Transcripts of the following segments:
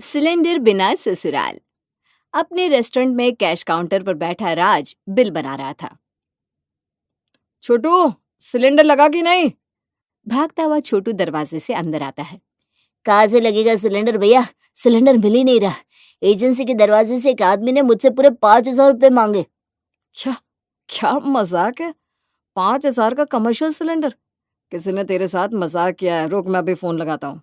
Cylinder बिना ससुराल। अपने रेस्टोरेंट में कैश काउंटर पर बैठा राज बिल बना रहा था। छोटू, सिलेंडर लगा कि नहीं? भागता हुआ छोटू दरवाजे से अंदर आता है। कहाँ से लगेगा सिलेंडर भैया? सिलेंडर मिल ही नहीं रहा। एजेंसी के दरवाजे से एक आदमी ने मुझसे पूरे 5,000 रुपए मांगे। क्या क्या मजाक है? 5,000 का कमर्शियल सिलेंडर? किसी ने तेरे साथ मजाक किया है। रुक, मैं अभी फोन लगाता हूँ।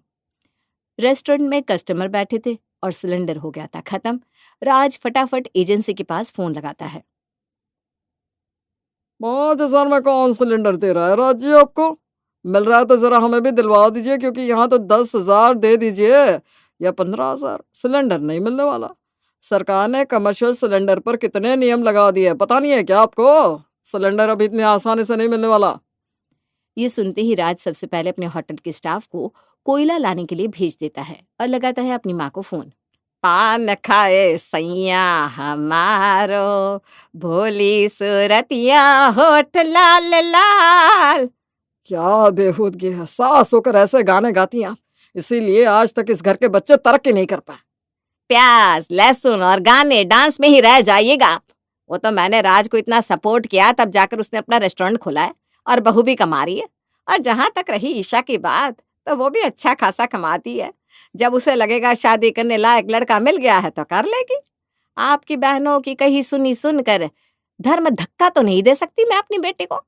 रेस्टोरेंट में कस्टमर बैठे थे और सिलेंडर हो गया था खत्म। राज फटाफट एजेंसी के पास फोन लगाता है। 5,000 में कौन सिलेंडर दे रहा है राज जी आपको? मिल रहा है तो जरा हमें भी दिलवा दीजिए, क्योंकि यहाँ तो 10,000 दे दीजिए या 15,000, सिलेंडर नहीं मिलने वाला। सरकार ने कमर्शियल सिलेंडर पर कितने नियम लगा दिए, पता नहीं है क्या आपको? सिलेंडर अभी इतनी आसानी से नहीं मिलने वाला। ये सुनते ही राज सबसे पहले अपने होटल के स्टाफ को कोयला लाने के लिए भेज देता है और लगाता है अपनी माँ को फोन। पान खाए सैया हमारो, भोली सूरतिया होठ लाल लाल। क्या बेहूदगी है, सास होकर ऐसे गाने गाती हैं आप। इसीलिए आज तक इस घर के बच्चे तरक्की नहीं कर पाए। प्याज लहसुन और गाने डांस में ही रह जाइएगा आप। वो तो मैंने राज को इतना सपोर्ट किया तब जाकर उसने अपना रेस्टोरेंट खोला है और बहू भी कमा रही है। और जहां तक रही ईशा की बात, तो वो भी अच्छा खासा कमाती है। जब उसे लगेगा शादी करने लायक लड़का मिल गया है तो कर लेगी। आपकी बहनों की कही सुनी सुनकर धर्म धक्का तो नहीं दे सकती मैं अपनी बेटी को।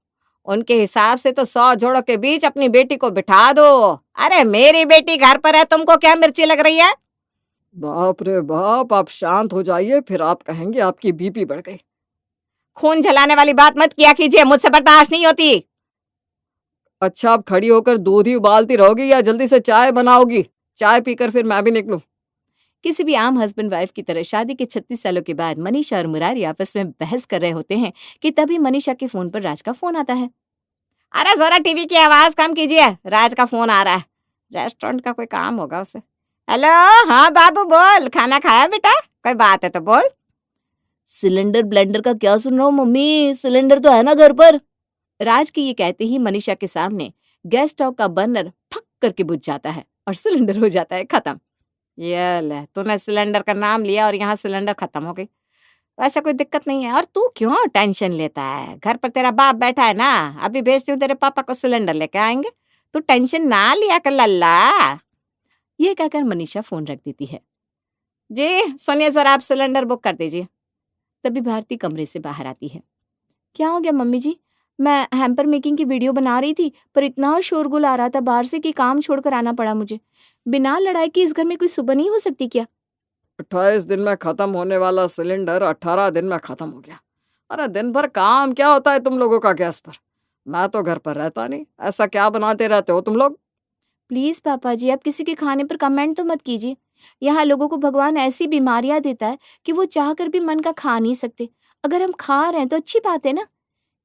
उनके हिसाब से तो 100 जोड़ों के बीच अपनी बेटी को बिठा दो। अरे मेरी बेटी घर पर है, तुमको क्या मिर्ची लग रही है? बाप रे बाप, आप शांत हो जाइए, फिर आप कहेंगे आपकी बीपी बढ़ गई। खून जलाने वाली बात मत किया कीजिए, मुझसे बर्दाश्त नहीं होती। अच्छा, आप खड़ी होकर दूध ही उबालती रहोगी या जल्दी से चाय बनाओगी? चाय पीकर फिर मैं भी निकलूं। किसी भी आम हस्बैंड वाइफ की तरह शादी के 36 सालों के बाद मनीषा और मुरारी आपस में बहस कर रहे होते हैं कि तभी मनीषा के फोन पर राज का फोन आता है। अरे जरा टीवी की आवाज कम कीजिए, राज का फोन आ रहा है। रेस्टोरेंट का कोई काम होगा उसे। हेलो, हाँ बाबू बोल, खाना खाया बेटा? कोई बात है तो बोल। सिलेंडर ब्लेंडर का क्या सुन रहा हूँ मम्मी? सिलेंडर तो है ना घर पर? राज के ये कहते ही मनीषा के सामने गैस स्टोव का बर्नर फक करके बुझ जाता है और सिलेंडर हो जाता है खत्म। ये ले, तूने सिलेंडर का नाम लिया और यहाँ सिलेंडर खत्म हो गई। वैसे कोई दिक्कत नहीं है, और तू क्यों टेंशन लेता है? घर पर तेरा बाप बैठा है ना, अभी भेजती हूँ तेरे पापा को, सिलेंडर लेके आएंगे। तू टेंशन ना लिया कर लल्ला। ये कहकर मनीषा फोन रख देती है। जी सुनिए, जरा आप सिलेंडर बुक कर दीजिए। तभी भारती कमरे से बाहर आती है। क्या हो गया मम्मी जी? मैं हैम्पर मेकिंग की वीडियो बना रही थी, पर इतना शोरगुल आ रहा था बाहर से कि काम छोड़कर आना पड़ा मुझे। बिना लड़ाई के इस घर में कोई सुबह नहीं हो सकती क्या? 28 दिन में खत्म होने वाला सिलेंडर 18 दिन में खत्म हो गया। अरे दिन भर काम क्या होता है तुम लोगों का गैस पर? मैं तो घर पर रहता नहीं, ऐसा क्या बनाते रहते हो तुम लोग? प्लीज पापा जी, आप किसी के खाने पर कमेंट तो मत कीजिए। यहाँ लोगों को भगवान ऐसी बीमारियां देता है कि वो चाह कर भी मन का खा नहीं सकते। अगर हम खा रहे हैं तो अच्छी बात है ना।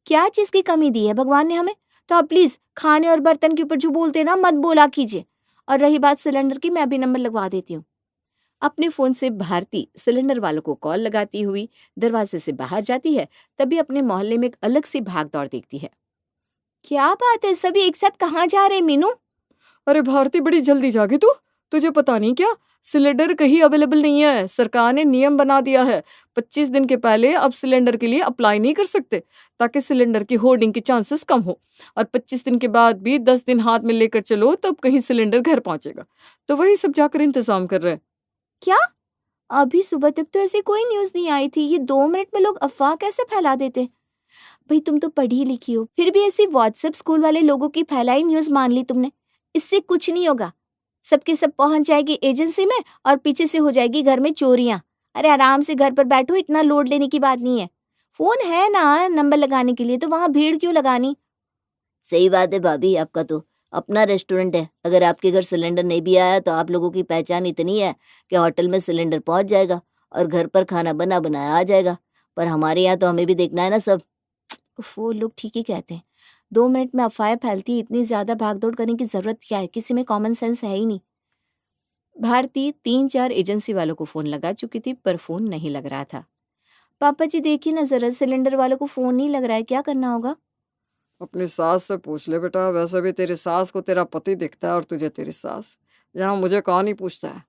क्या चीज की कमी दी है भगवान ने हमें? तो आप प्लीज खाने और बर्तन के ऊपर जो बोलते हैं ना, मत बोला कीजिए। और रही बात सिलेंडर की, मैं अभी नंबर लगवा देती हूँ। अपने फोन से भारती सिलेंडर वालों को कॉल लगाती हुई दरवाजे से बाहर जाती है। तभी अपने मोहल्ले में एक अलग सी भाग दौड़ देखती है। क्या बात है, सभी एक साथ कहाँ जा रहे हैं मीनू? अरे भारती, बड़ी जल्दी जागी तू। तुझे पता नहीं क्या, सिलेंडर कहीं अवेलेबल नहीं है। सरकार ने नियम बना दिया है, 25 दिन के पहले अब सिलेंडर के लिए अप्लाई नहीं कर सकते, ताकि सिलेंडर की होर्डिंग के चांसेस कम हो। और 25 दिन के बाद भी 10 दिन हाथ में लेकर चलो, तब कहीं सिलेंडर घर पहुंचेगा। तो वही सब जाकर इंतजाम कर रहे हैं। क्या? अभी सुबह तक तो ऐसी कोई न्यूज नहीं आई थी। ये 2 मिनट में लोग अफवाह कैसे फैला देते? भाई तुम तो पढ़ी लिखी हो, फिर भी ऐसी व्हाट्सएप स्कूल वाले लोगों की फैलाई न्यूज मान ली तुमने। इससे कुछ नहीं होगा। सबके सब पहुंच जाएगी एजेंसी में और पीछे से हो जाएगी घर में चोरियां। अरे आराम से घर पर बैठो, इतना लोड लेने की बात नहीं है। फोन है ना नंबर लगाने के लिए, तो वहां भीड़ क्यों लगानी? सही बात है भाभी, आपका तो अपना रेस्टोरेंट है। अगर आपके घर सिलेंडर नहीं भी आया तो आप लोगों की पहचान इतनी है कि होटल में सिलेंडर पहुंच जाएगा और घर पर खाना बना बनाया आ जाएगा। पर हमारे यहाँ तो हमें भी देखना है ना सब। वो लोग ठीक ही कहते हैं। 2 मिनट में अफवाहें फैलती है, इतनी ज्यादा भागदौड़ करने की जरूरत क्या है? किसी में कॉमन सेंस है ही नहीं। भारती 3-4 एजेंसी वालों को फोन लगा चुकी थी, पर फोन नहीं लग रहा था। पापा जी देखिए ना जरा, सिलेंडर वालों को फोन नहीं लग रहा है, क्या करना होगा? अपनी सास से पूछ ले बेटा, वैसे भी तेरी सास को तेरा पति दिखता है और तुझे तेरी सास। यहाँ मुझे कौन ही पूछता है।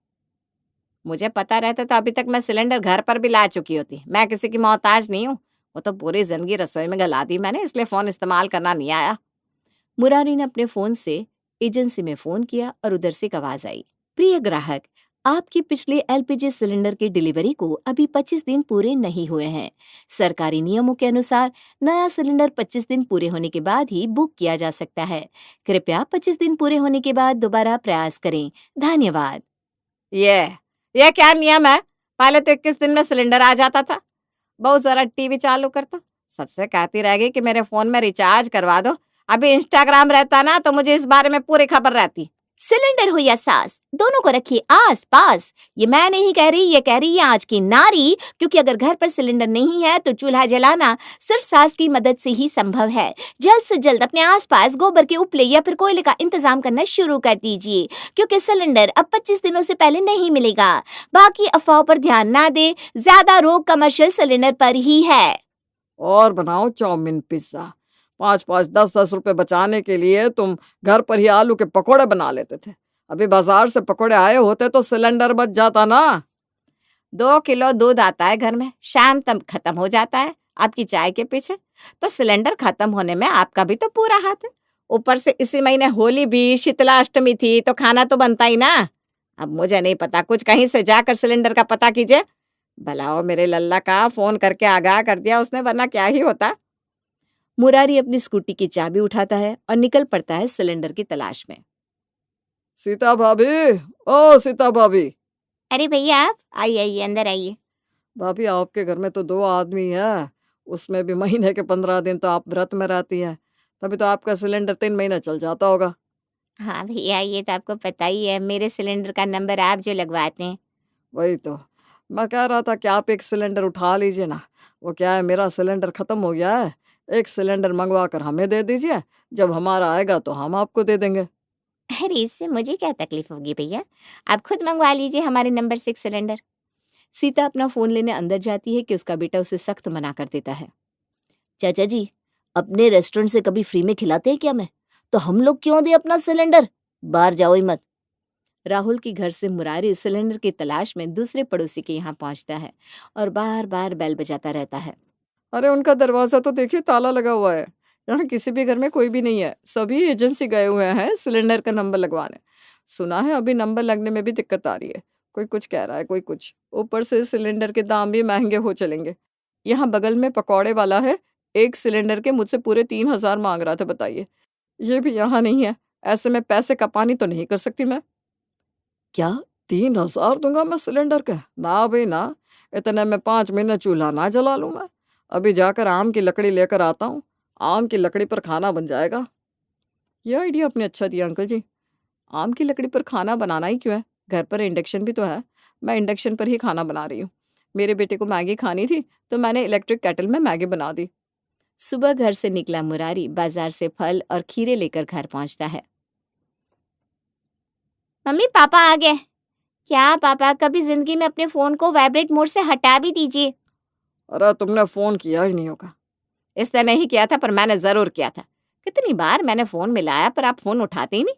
मुझे पता रहता तो अभी तक मैं सिलेंडर घर पर भी ला चुकी होती। मैं किसी की मोहताज नहीं हूँ। वो तो पूरी जिंदगी रसोई में गला दी मैंने, इसलिए फोन इस्तेमाल करना नहीं आया। मुरारी ने अपने फोन से एजेंसी में फोन किया और उधर से एक आवाज आई, प्रिय ग्राहक, आपकी पिछले एलपीजी सिलेंडर की डिलीवरी को अभी 25 दिन पूरे नहीं हुए हैं। सरकारी नियमों के अनुसार नया सिलेंडर 25 दिन पूरे होने के बाद ही बुक किया जा सकता है। कृपया 25 दिन पूरे होने के बाद दोबारा प्रयास करें। धन्यवाद। ये क्या नियम है? पहले तो 21 दिन में सिलेंडर आ जाता था। बहुत जरा टीवी चालू करता, सबसे कहती रह गई कि मेरे फोन में रिचार्ज करवा दो। अभी इंस्टाग्राम रहता ना तो मुझे इस बारे में पूरी खबर रहती। सिलेंडर हो या सास, दोनों को रखिए आस पास। ये मैं नहीं कह रही, ये कह रही है आज की नारी, क्योंकि अगर घर पर सिलेंडर नहीं है तो चूल्हा जलाना सिर्फ सास की मदद से ही संभव है। जल्द से जल्द अपने आसपास गोबर के उपले या फिर कोयले का इंतजाम करना शुरू कर दीजिए, क्योंकि सिलेंडर अब 25 दिनों से पहले नहीं मिलेगा। बाकी अफवाहों पर ध्यान ना दे, ज्यादा रोग कमर्शियल सिलेंडर पर ही है। और बनाओ चाउमीन पिज्जा। 5-5, 10-10 रुपए बचाने के लिए तुम घर पर ही आलू के पकोड़े बना लेते थे। अभी बाजार से पकोड़े आए होते तो सिलेंडर बच जाता ना। 2 किलो दूध आता है घर में, शाम तक खत्म हो जाता है आपकी चाय के पीछे। तो सिलेंडर खत्म होने में आपका भी तो पूरा हाथ है। ऊपर से इसी महीने होली भी, शीतला अष्टमी थी, तो खाना तो बनता ही ना। अब मुझे नहीं पता, कुछ कहीं से जाकर सिलेंडर का पता कीजिए। भलाओ मेरे लल्ला का फोन करके आगाह कर दिया उसने, वरना क्या ही होता। मुरारी अपनी स्कूटी की चाबी उठाता है और निकल पड़ता है सिलेंडर की तलाश में। सीता भाभी, ओ सीता भाभी। अरे भैया आप आइए आइए, अंदर आइए। भाभी आपके घर में तो 2 आदमी है, उसमें भी महीने के 15 दिन तो आप व्रत में रहती है, तभी तो आपका सिलेंडर 3 महीने चल जाता होगा। हाँ भैया, ये तो आपको पता ही है, मेरे सिलेंडर का नंबर आप जो लगवाते हैं। वही तो मैं कह रहा था कि आप एक सिलेंडर उठा लीजिए ना। वो क्या है, मेरा सिलेंडर खत्म हो गया है। एक सिलेंडर मंगवा कर हमें दे दीजिए, जब हमारा आएगा तो हम आपको दे देंगे। अरे इससे मुझे क्या तकलीफ होगी भैया, आप खुद मंगवा लीजिए हमारे नंबर से एक सिलेंडर। सीता अपना फोन लेने अंदर जाती है कि उसका बेटा उसे सख्त मना कर देता है। चाचा जी, अपने रेस्टोरेंट से कभी फ्री में खिलाते हैं क्या? मैं तो हम लोग क्यों दे अपना सिलेंडर, बाहर जाओ ही मत। राहुल के घर से मुरारी सिलेंडर की तलाश में दूसरे पड़ोसी के यहाँ पहुंचता है और बार बार बेल बजाता रहता है। अरे उनका दरवाजा तो देखिए ताला लगा हुआ है। यहाँ किसी भी घर में कोई भी नहीं है, सभी एजेंसी गए हुए हैं सिलेंडर का नंबर लगवाने। सुना है अभी नंबर लगने में भी दिक्कत आ रही है। कोई कुछ कह रहा है, कोई कुछ। ऊपर से सिलेंडर के दाम भी महंगे हो चलेंगे। यहाँ बगल में पकौड़े वाला है, एक सिलेंडर के मुझसे पूरे 3,000 मांग रहा था। बताइए, ये भी यहाँ नहीं है, ऐसे में पैसे का पानी तो नहीं कर सकती मैं। क्या 3,000 दूंगा मैं सिलेंडर का? ना भाई ना, इतने में 5 महीने चूल्हा ना जला लूं मैं। अभी जाकर आम की लकड़ी लेकर आता हूँ, आम की लकड़ी पर खाना बन जाएगा। ये आइडिया आपने अच्छा दिया अंकल जी। आम की लकड़ी पर खाना बनाना ही क्यों है, घर पर इंडक्शन भी तो है। मैं इंडक्शन पर ही खाना बना रही हूँ। मेरे बेटे को मैगी खानी थी तो मैंने इलेक्ट्रिक केटल में मैगी बना दी। सुबह घर से निकला मुरारी बाजार से फल और खीरे लेकर घर पहुंचता है। मम्मी पापा आ गए। क्या पापा, कभी जिंदगी में अपने फोन को वाइब्रेट मोड से हटा भी दीजिए। अरे तुमने फोन किया ही नहीं होगा। इसने नहीं किया था पर मैंने जरूर किया था। कितनी बार मैंने फोन मिलाया पर आप फोन उठाते ही नहीं।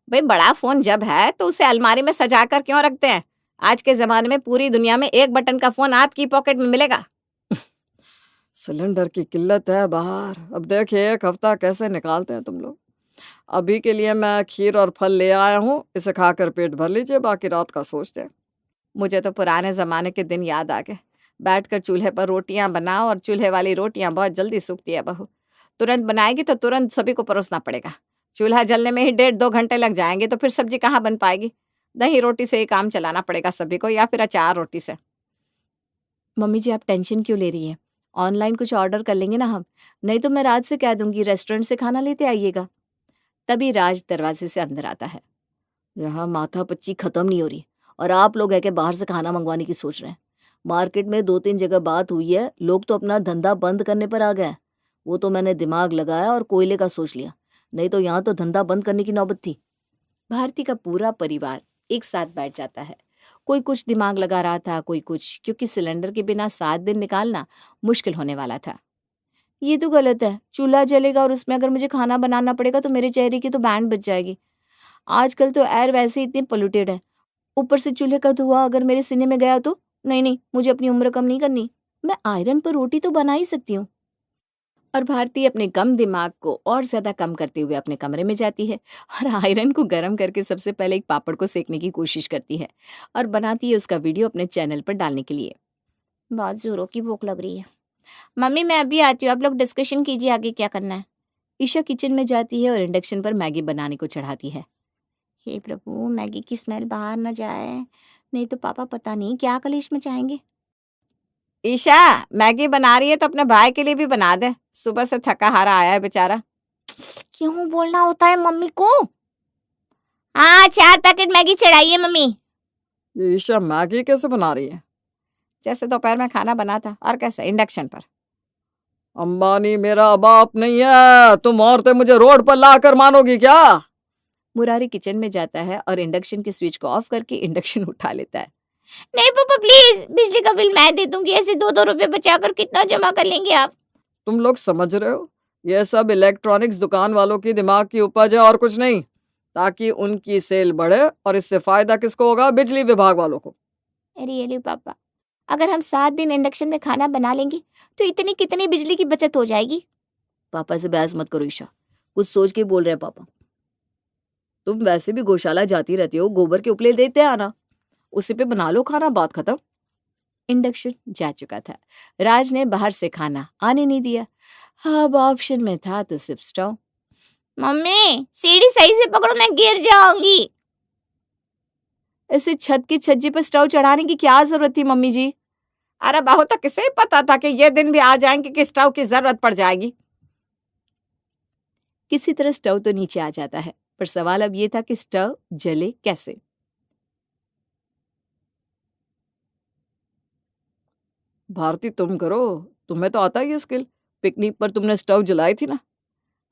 भाई बड़ा फोन जब है तो उसे अलमारी में सजा कर क्यों रखते हैं? आज के जमाने में पूरी दुनिया में एक बटन का फोन आपकी पॉकेट में मिलेगा। सिलेंडर की किल्लत है बाहर। अब देखिए 1 हफ्ता कैसे निकालते हैं तुम लोग। अभी के लिए मैं खीर और फल ले आया हूँ, इसे खाकर पेट भर लीजिए, बाकी रात का सोचते हैं। मुझे तो पुराने जमाने के दिन याद आ गए। बैठकर चूल्हे पर रोटियां बनाओ और चूल्हे वाली रोटियां बहुत जल्दी सूखती है बहू। तुरंत बनाएगी तो तुरंत सभी को परोसना पड़ेगा। चूल्हा जलने में ही 1.5-2 घंटे लग जाएंगे तो फिर सब्जी कहाँ बन पाएगी। दही रोटी से ही काम चलाना पड़ेगा सभी को, या फिर अचार रोटी से। मम्मी जी आप टेंशन क्यों ले रही हैं? ऑनलाइन कुछ ऑर्डर कर लेंगे ना हम, नहीं तो मैं राज से कह दूंगी रेस्टोरेंट से खाना लेते आइएगा। तभी राज दरवाजे से अंदर आता है। यहाँ माथा पच्ची खत्म नहीं हो रही और आप लोग है कि बाहर से खाना मंगवाने की सोच रहे हैं। मार्केट में 2-3 जगह बात हुई है, लोग तो अपना धंधा बंद करने पर आ गए हैं। वो तो मैंने दिमाग लगाया और कोयले का सोच लिया, नहीं तो यहाँ तो धंधा बंद करने की नौबत थी। भारती का पूरा परिवार एक साथ बैठ जाता है। कोई कुछ दिमाग लगा रहा था, कोई कुछ, क्योंकि सिलेंडर के बिना 7 दिन निकालना मुश्किल होने वाला था। ये तो गलत है, चूल्हा जलेगा और उसमें अगर मुझे खाना बनाना पड़ेगा तो मेरे चेहरे की तो बैंड बच जाएगी। आजकल तो एयर वैसे ही इतनी पोल्यूटेड है, ऊपर से चूल्हे का धुआं अगर मेरे सीने में गया तो? नहीं नहीं, मुझे अपनी उम्र कम नहीं करनी। मैं आयरन पर रोटी तो बना ही सकती हूँ। और भारती अपने कम दिमाग को और ज्यादा कम करते हुए अपने कमरे में जाती है और आयरन को गर्म करके सबसे पहले एक पापड़ को सेकने की कोशिश करती है और बनाती है उसका वीडियो अपने चैनल पर डालने के लिए। बहुत जोरों की भूख लग रही है। मम्मी मैं अभी आती हूँ, आप लोग डिस्कशन कीजिए आगे क्या करना है। ईशा किचन में जाती है और इंडक्शन पर मैगी बनाने को चढ़ाती है। हे प्रभु, मैगी की स्मेल बाहर न जाए, नहीं तो पापा पता नहीं क्या कलेश में चाहेंगे। ईशा मैगी बना रही है तो अपने भाई के लिए भी बना दे, सुबह से थका हारा आया है बेचारा। क्यों बोलना होता है मम्मी को? हाँ 4 पैकेट मैगी चढ़ाइए मम्मी। ये ईशा मैगी कैसे बना रही है? जैसे दोपहर में खाना बना था, और कैसे, इंडक्शन पर। अंबानी मेरा बाप नहीं है, तुम औरतें मुझे रोड पर लाकर मानोगी क्या? मुरारी किचन में जाता है और इंडक्शन के स्विच को ऑफ करके इंडक्शन उठा लेता है। नहीं पापा प्लीज, बिजली का बिल मैं दे दूंगी, ऐसे 2-2 रुपए बचाकर कितना जमा कर लेंगे आप? तुम लोग समझ रहे हो, ये सब इलेक्ट्रॉनिक्स दुकान वालों की दिमाग की उपज है और कुछ नहीं, ताकि उनकी सेल बढ़े। और इससे फायदा किसको होगा? बिजली विभाग वालों को। रियली पापा, अगर हम 7 दिन इंडक्शन में खाना बना लेंगे तो इतनी कितनी बिजली की बचत हो जाएगी? पापा से बहस मत करो ईशा, कुछ सोच के बोल रहे हैं पापा। तुम वैसे भी गौशाला जाती रहती हो, गोबर के उपले देते आना, उसी पे बना लो खाना, बात खत्म। इंडक्शन जा चुका था। राज ने बाहर से खाना आने नहीं दिया। अब ऑप्शन में था तो सिर्फ स्टोव। मम्मी सीढ़ी सही से पकड़ो, मैं गिर जाऊंगी। ऐसे छत की छज्जी पर स्टोव चढ़ाने की क्या जरूरत थी मम्मी जी? अरे बहू, तो किसे पता था कि ये दिन भी आ जाएंगे कि स्टोव की जरूरत पड़ जाएगी। किसी तरह स्टोव तो नीचे आ जाता है, पर सवाल अब ये था कि स्टोव जले कैसे। भारती तुम करो, तुम्हें तो आता ही है स्किल, पिकनिक पर तुमने स्टोव जलाई थी ना।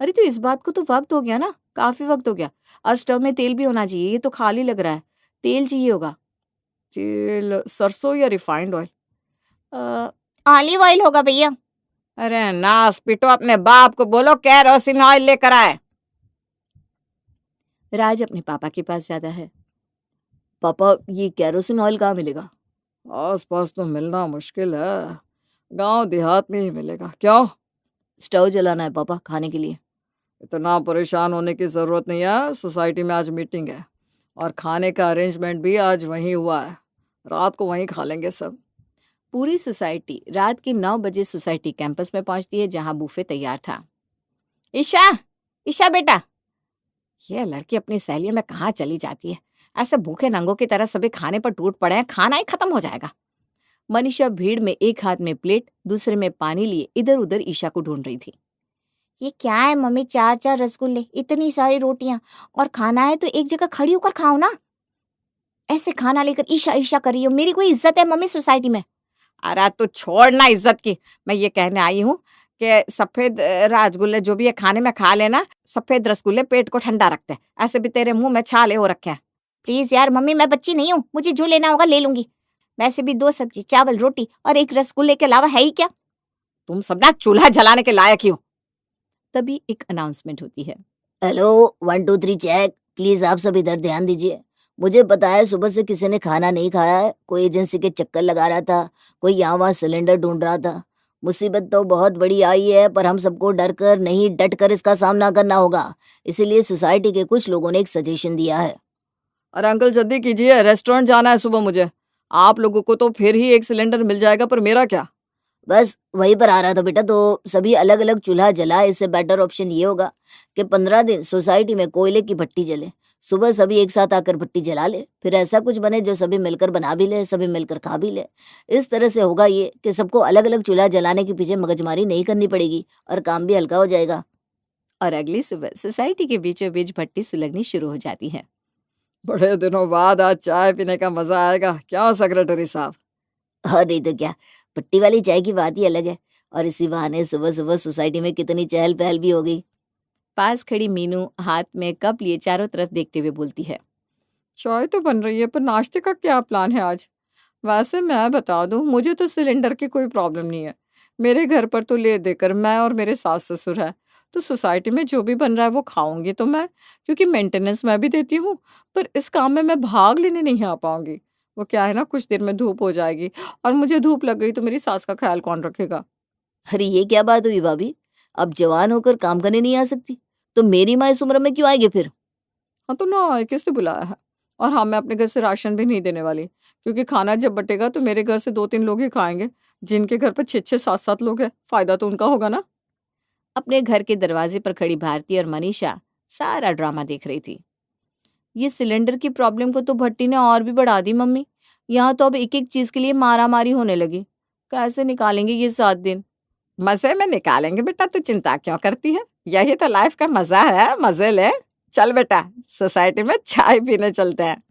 अरे तो इस बात को तो वक्त हो गया ना, काफी वक्त हो गया। और स्टोव में तेल भी होना चाहिए, ये तो खाली लग रहा है, तेल चाहिए होगा। तेल सरसों या रिफाइंड ऑयल? ऑलिव ऑयल होगा भैया। अरे नास पिटो, अपने बाप को बोलो केरोसिन ऑयल लेकर आए। राज अपने पापा के पास जाता है। पापा ये केरोसिन ऑयल कहाँ मिलेगा? आस पास तो मिलना मुश्किल है, गांव देहात में ही मिलेगा। क्या? स्टोव जलाना है पापा, खाने के लिए। इतना परेशान होने की जरूरत नहीं है, सोसाइटी में आज मीटिंग है और खाने का अरेंजमेंट भी आज वहीं हुआ है, रात को वहीं खा लेंगे सब। पूरी सोसाइटी रात के 9 बजे सोसाइटी कैंपस में पहुंचती है, जहां बुफे तैयार था। ईशा, ईशा बेटा, ये लड़की अपनी सहेलियों में कहाँ चली जाती है? ऐसे भूखे नंगों की तरह सभी खाने पर टूट पड़े हैं, खाना ही खत्म हो जाएगा। मनीषा भीड़ में एक हाथ में प्लेट, दूसरे में पानी लिए इधर उधर ईशा को ढूंढ रही थी। ये क्या है मम्मी, 4-4 रसगुल्ले, इतनी सारी रोटियां, और खाना है तो एक जगह खड़ी होकर खाओ ना। ऐसे खाना लेकर ईशा ईशा कर रही हो, मेरी कोई इज्जत है मम्मी सोसाइटी में? अरे तू छोड़ना इज्जत की, मैं ये कहने आई हूँ कि सफेद रसगुल्ले जो भी है खाने में खा लेना। सफेद रसगुल्ले पेट को ठंडा रखते हैं, ऐसे भी तेरे मुंह में छाले हो रखे हैं। प्लीज यार मम्मी, मैं बच्ची नहीं हूँ, मुझे जो लेना होगा ले लूंगी। वैसे भी 2 सब्जी, चावल, रोटी और एक रसगुल्ले के अलावा है ही क्या? तुम सब ना चूल्हा जलाने के लायक ही हो। तभी एक अनाउंसमेंट होती है। हेलो 1 2 3 चेक, प्लीज आप सब इधर ध्यान दीजिए। मुझे पता है सुबह से किसी ने खाना नहीं खाया है, कोई एजेंसी के चक्कर लगा रहा था, कोई यहाँ वहाँ सिलेंडर ढूंढ रहा था। मुसीबत तो बहुत बड़ी आई है, पर हम सबको डर कर नहीं डट कर इसका सामना करना होगा। इसीलिए सोसाइटी के कुछ लोगों ने एक सजेशन दिया है। अरे अंकल जल्दी कीजिए, रेस्टोरेंट जाना है सुबह मुझे। आप लोगों को तो फिर ही एक सिलेंडर मिल जाएगा, पर मेरा क्या? बस वहीं पर आ रहा था बेटा, तो सभी अलग अलग चूल्हा जलाए। इससे बेटर ऑप्शन ये होगा कि 15 दिन सोसाइटी में कोयले की भट्टी जले। सुबह सभी एक साथ आकर भट्टी जला ले, फिर ऐसा कुछ बने जो सभी मिलकर बना भी ले, सभी मिलकर खा भी ले। इस तरह से होगा ये कि सबको अलग अलग चूल्हा जलाने के पीछे मगजमारी नहीं करनी पड़ेगी और काम भी हल्का हो जाएगा। और अगली सुबह सोसाइटी के बीचों बीच भट्टी सुलगनी शुरू हो जाती है। बड़े दिनों बाद आज चाय पीने का मजा आएगा, क्या सेक्रेटरी साहब? और नहीं तो क्या, भट्टी वाली चाय की बात ही अलग है। और इसी बहाने सुबह सुबह सोसाइटी में कितनी चहल पहल भी हो गई। पास खड़ी मीनू हाथ में कप लिए चारों तरफ देखते हुए बोलती है। चाय तो बन रही है, पर नाश्ते का क्या प्लान है आज? वैसे मैं बता दूं, मुझे तो सिलेंडर की कोई प्रॉब्लम नहीं है। मेरे घर पर तो ले देकर मैं और मेरे सास ससुर है, तो सोसाइटी में जो भी बन रहा है वो खाऊंगी तो मैं, क्योंकि मेंटेनेंस मैं भी देती हूँ, पर इस काम में मैं भाग लेने नहीं आ पाऊंगी। वो क्या है ना, कुछ देर में धूप हो जाएगी, और मुझे धूप लग गई तो मेरी सास का ख्याल कौन रखेगा? अरे ये क्या बात हुई भाभी, अब जवान होकर काम करने नहीं आ सकती? तो मेरी माँ इस उम्र में क्यों आएगी फिर? हाँ तो ना, किसने बुलाया है? और हाँ, मैं अपने घर से राशन भी नहीं देने वाली, क्योंकि खाना जब बटेगा तो मेरे घर से 2-3 लोग ही खाएंगे, जिनके घर पर 6-6 7-7 लोग हैं, फायदा तो उनका होगा ना। अपने घर के दरवाजे पर खड़ी भारती और मनीषा सारा ड्रामा देख रही थी। ये सिलेंडर की प्रॉब्लम को तो भट्टी ने और भी बढ़ा दी मम्मी। यहाँ तो अब एक एक चीज के लिए मारामारी होने लगी। कैसे निकालेंगे ये 7 दिन? मजे में निकालेंगे बेटा, तू चिंता क्यों करती है? यही तो लाइफ का मजा है, मजे ले। चल बेटा, सोसाइटी में चाय पीने चलते हैं।